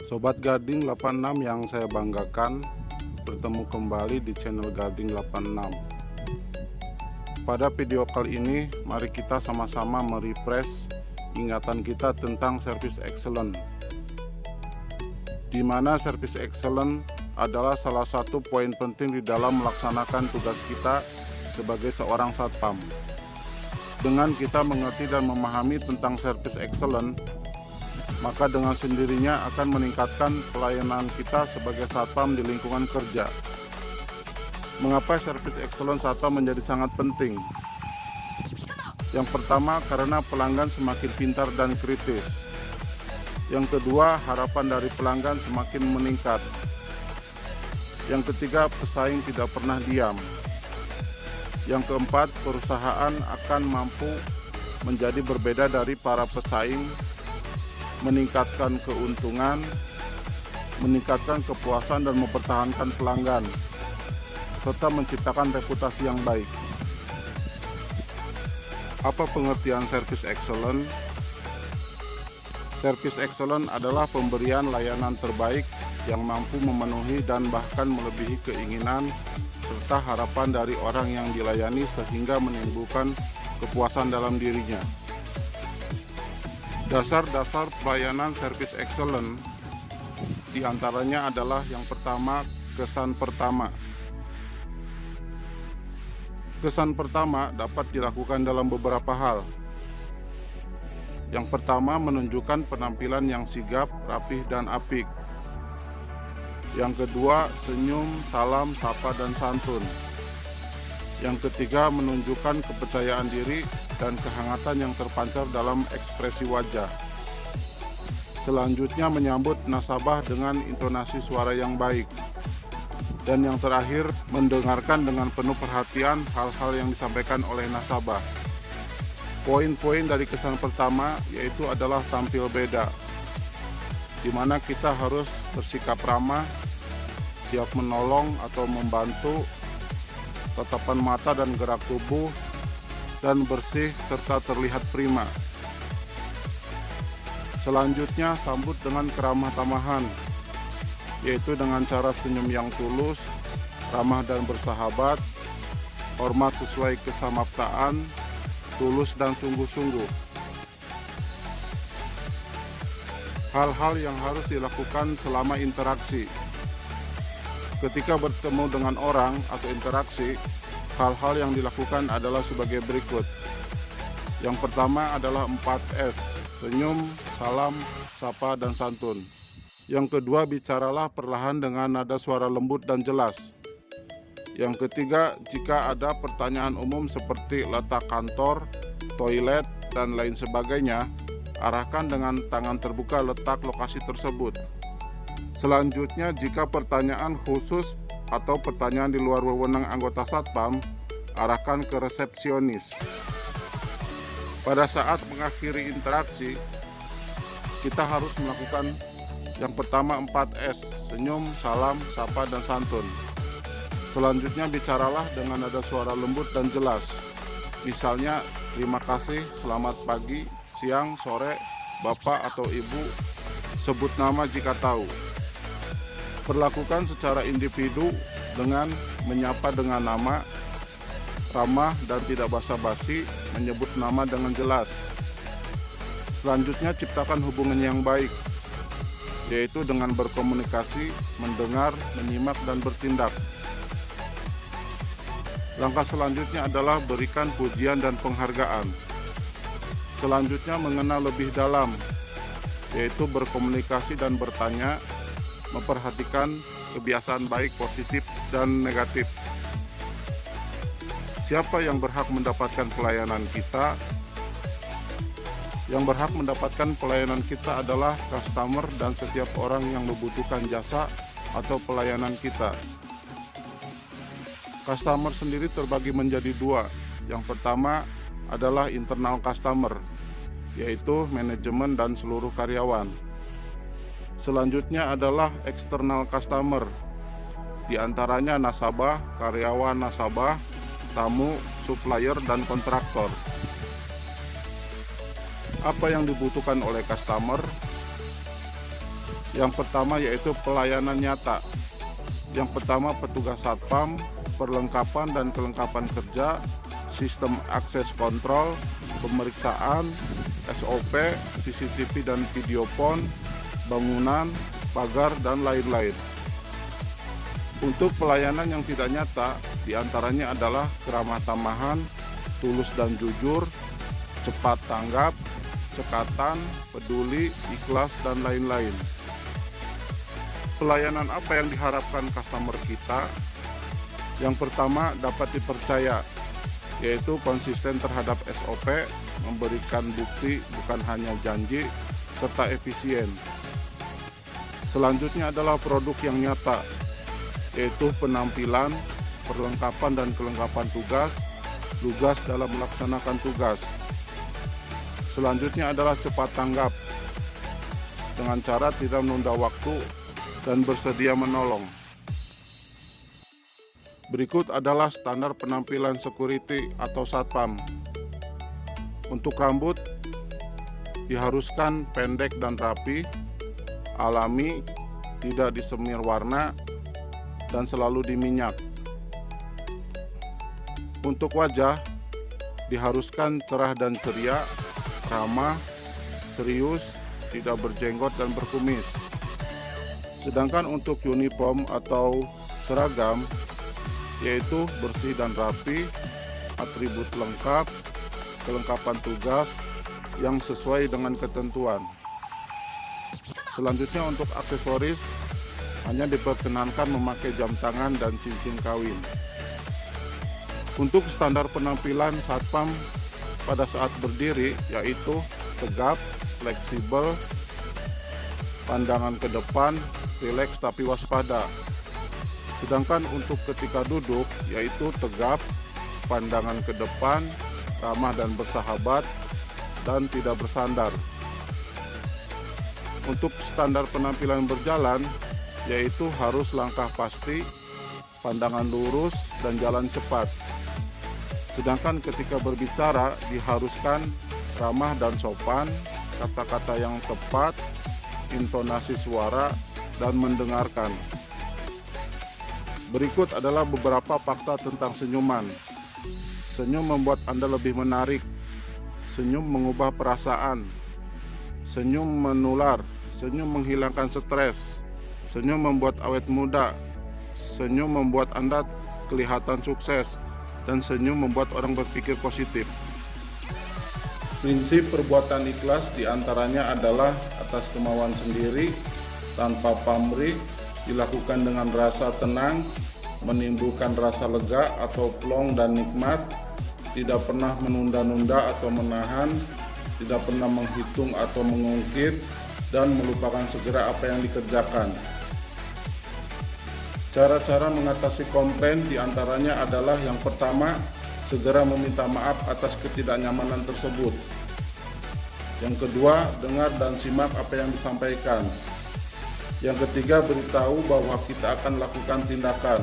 Sobat Guarding 86 yang saya banggakan, bertemu kembali di channel Guarding 86. Pada video kali ini, mari kita sama-sama merefresh ingatan kita tentang service excellent, di mana service excellent adalah salah satu poin penting di dalam melaksanakan tugas kita sebagai seorang satpam. Dengan kita mengerti dan memahami tentang service excellent, maka dengan sendirinya akan meningkatkan pelayanan kita sebagai satpam di lingkungan kerja. Mengapa service excellence satpam menjadi sangat penting? Yang pertama, karena pelanggan semakin pintar dan kritis. Yang kedua, harapan dari pelanggan semakin meningkat. Yang ketiga, pesaing tidak pernah diam. Yang keempat, perusahaan akan mampu menjadi berbeda dari para pesaing, meningkatkan keuntungan, meningkatkan kepuasan dan mempertahankan pelanggan, serta menciptakan reputasi yang baik. Apa pengertian service excellent? Service excellent adalah pemberian layanan terbaik yang mampu memenuhi dan bahkan melebihi keinginan serta harapan dari orang yang dilayani sehingga menimbulkan kepuasan dalam dirinya. Dasar-dasar pelayanan service excellent diantaranya adalah yang pertama, kesan pertama. Kesan pertama dapat dilakukan dalam beberapa hal. Yang pertama, menunjukkan penampilan yang sigap, rapih, dan apik. Yang kedua, senyum, salam, sapa, dan santun. Yang ketiga, menunjukkan kepercayaan diri dan kehangatan yang terpancar dalam ekspresi wajah. Selanjutnya, menyambut nasabah dengan intonasi suara yang baik. Dan yang terakhir, mendengarkan dengan penuh perhatian hal-hal yang disampaikan oleh nasabah. Poin-poin dari kesan pertama yaitu adalah tampil beda, di mana kita harus bersikap ramah, siap menolong atau membantu, tatapan mata dan gerak tubuh, dan bersih serta terlihat prima. Selanjutnya, sambut dengan keramah tamahan, yaitu dengan cara senyum yang tulus, ramah dan bersahabat, hormat sesuai kesamaptaan, tulus dan sungguh-sungguh. Hal-hal yang harus dilakukan selama interaksi. Ketika bertemu dengan orang atau interaksi, hal-hal yang dilakukan adalah sebagai berikut. Yang pertama adalah 4S, senyum, salam, sapa, dan santun. Yang kedua, bicaralah perlahan dengan nada suara lembut dan jelas. Yang ketiga, jika ada pertanyaan umum seperti letak kantor, toilet, dan lain sebagainya, arahkan dengan tangan terbuka letak lokasi tersebut. Selanjutnya, jika pertanyaan khusus atau pertanyaan di luar wewenang anggota satpam, arahkan ke resepsionis. Pada saat mengakhiri interaksi, kita harus melakukan yang pertama 4S, senyum, salam, sapa, dan santun. Selanjutnya, bicaralah dengan nada suara lembut dan jelas. Misalnya, terima kasih, selamat pagi, siang, sore, bapak atau ibu, sebut nama jika tahu. Perlakukan secara individu dengan menyapa dengan nama, ramah dan tidak basa-basi, menyebut nama dengan jelas. Selanjutnya, ciptakan hubungan yang baik, yaitu dengan berkomunikasi, mendengar, menyimak, dan bertindak. Langkah selanjutnya adalah berikan pujian dan penghargaan. Selanjutnya, mengenal lebih dalam, yaitu berkomunikasi dan bertanya, memperhatikan kebiasaan baik, positif, dan negatif. Siapa yang berhak mendapatkan pelayanan kita? Yang berhak mendapatkan pelayanan kita adalah customer dan setiap orang yang membutuhkan jasa atau pelayanan kita. Customer sendiri terbagi menjadi dua. Yang pertama adalah internal customer, yaitu manajemen dan seluruh karyawan. Selanjutnya adalah external customer, di antaranya nasabah, karyawan nasabah, tamu, supplier, dan kontraktor. Apa yang dibutuhkan oleh customer? Yang pertama yaitu pelayanan nyata. Yang pertama petugas satpam, perlengkapan dan kelengkapan kerja, sistem akses kontrol, pemeriksaan, SOP, CCTV dan video pon, bangunan, pagar, dan lain-lain. Untuk pelayanan yang tidak nyata, diantaranya adalah keramah tamahan, tulus dan jujur, cepat tanggap, cekatan, peduli, ikhlas, dan lain-lain. Pelayanan apa yang diharapkan customer kita? Yang pertama, dapat dipercaya, yaitu konsisten terhadap SOP, memberikan bukti bukan hanya janji, serta efisien. Selanjutnya adalah produk yang nyata, yaitu penampilan, perlengkapan dan kelengkapan tugas dalam melaksanakan tugas. Selanjutnya adalah cepat tanggap, dengan cara tidak menunda waktu dan bersedia menolong. Berikut adalah standar penampilan security atau satpam. Untuk rambut, diharuskan pendek dan rapi, alami, tidak disemir warna, dan selalu diminyak. Untuk wajah, diharuskan cerah dan ceria, ramah, serius, tidak berjenggot dan berkumis. Sedangkan untuk uniform atau seragam, yaitu bersih dan rapi, atribut lengkap, kelengkapan tugas yang sesuai dengan ketentuan. Selanjutnya untuk aksesoris, hanya diperkenankan memakai jam tangan dan cincin kawin. Untuk standar penampilan satpam pada saat berdiri, yaitu tegap, fleksibel, pandangan ke depan, rileks tapi waspada. Sedangkan untuk ketika duduk, yaitu tegap, pandangan ke depan, ramah dan bersahabat, dan tidak bersandar. Untuk standar penampilan berjalan, yaitu harus langkah pasti, pandangan lurus, dan jalan cepat. Sedangkan ketika berbicara, diharuskan ramah dan sopan, kata-kata yang tepat, intonasi suara, dan mendengarkan. Berikut adalah beberapa fakta tentang senyuman. Senyum membuat Anda lebih menarik. Senyum mengubah perasaan. Senyum menular. Senyum menghilangkan stres. Senyum membuat awet muda. Senyum membuat Anda kelihatan sukses. Dan senyum membuat orang berpikir positif. Prinsip perbuatan ikhlas diantaranya adalah atas kemauan sendiri, tanpa pamrih, dilakukan dengan rasa tenang, menimbulkan rasa lega atau plong dan nikmat, tidak pernah menunda-nunda atau menahan, tidak pernah menghitung atau mengungkit, dan melupakan segera apa yang dikerjakan. Cara-cara mengatasi komplain diantaranya adalah yang pertama, segera meminta maaf atas ketidaknyamanan tersebut. Yang kedua, dengar dan simak apa yang disampaikan. Yang ketiga, beritahu bahwa kita akan lakukan tindakan.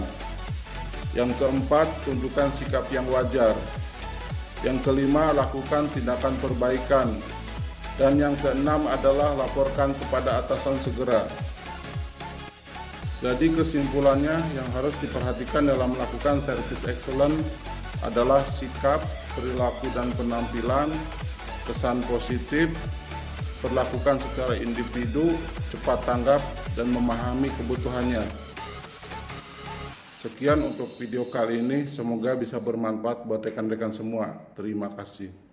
Yang keempat, tunjukkan sikap yang wajar. Yang kelima, lakukan tindakan perbaikan. Dan yang keenam adalah laporkan kepada atasan segera. Jadi kesimpulannya, yang harus diperhatikan dalam melakukan service excellence adalah sikap, perilaku dan penampilan, kesan positif, perlakukan secara individu, cepat tanggap, dan memahami kebutuhannya. Sekian untuk video kali ini, semoga bisa bermanfaat buat rekan-rekan semua. Terima kasih.